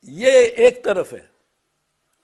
ये एक तरफ है,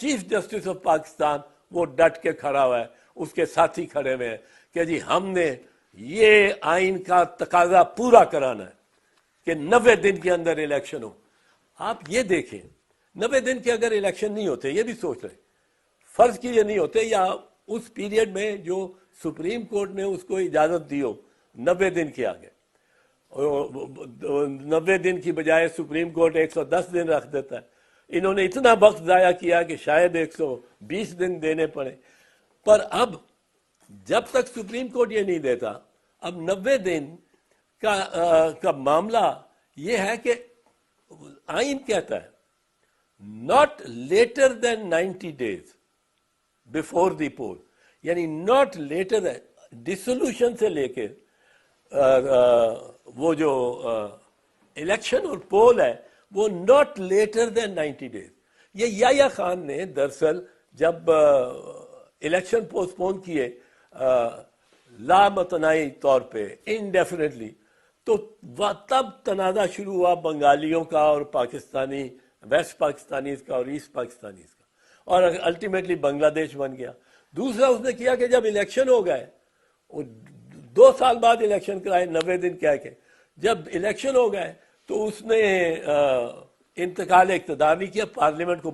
चीफ जस्टिस ऑफ पाकिस्तान वो डट के खड़ा हुआ है, उसके साथी खड़े हुए हैं कि जी हमने ये आइन का तकाजा पूरा कराना है कि 90 दिन के अंदर इलेक्शन हो। आप ये देखें, 90 दिन के अगर इलेक्शन नहीं होते, ये भी सोच रहे, फर्ज की ये नहीं होते, या उस पीरियड में जो सुप्रीम कोर्ट ने उसको इजाजत दी हो 90 दिन के आगे, 90 दिन की बजाय सुप्रीम कोर्ट 110 दिन रख देता है। इन्होंने इतना वक्त जाया किया कि शायद 120 दिन देने पड़े, पर अब जब तक सुप्रीम कोर्ट ये नहीं देता, अब 90 दिन का मामला ये है कि आइन कहता है not later than 90 days before the poll, यानी नॉट लेटर डिसोल्यूशन से लेके वो जो इलेक्शन और पोल है वो नॉट लेटर देन 90 डेज। ये याह्या खान ने दरअसल जब इलेक्शन पोस्टपोन किए लामतनाई तौर पे इंडेफिनेटली, तो तब तनाज़ा शुरू हुआ बंगालियों का और पाकिस्तानी, वेस्ट पाकिस्तानीज का और ईस्ट पाकिस्तानीज का, और अल्टीमेटली बांग्लादेश बन गया। दूसरा उसने किया कि जब इलेक्शन हो गए, 2 साल बाद इलेक्शन कराए 90 दिन कह के, जब इलेक्शन हो गए तो उसने इंतकाल इक़्तिदार नहीं किया, पार्लियामेंट को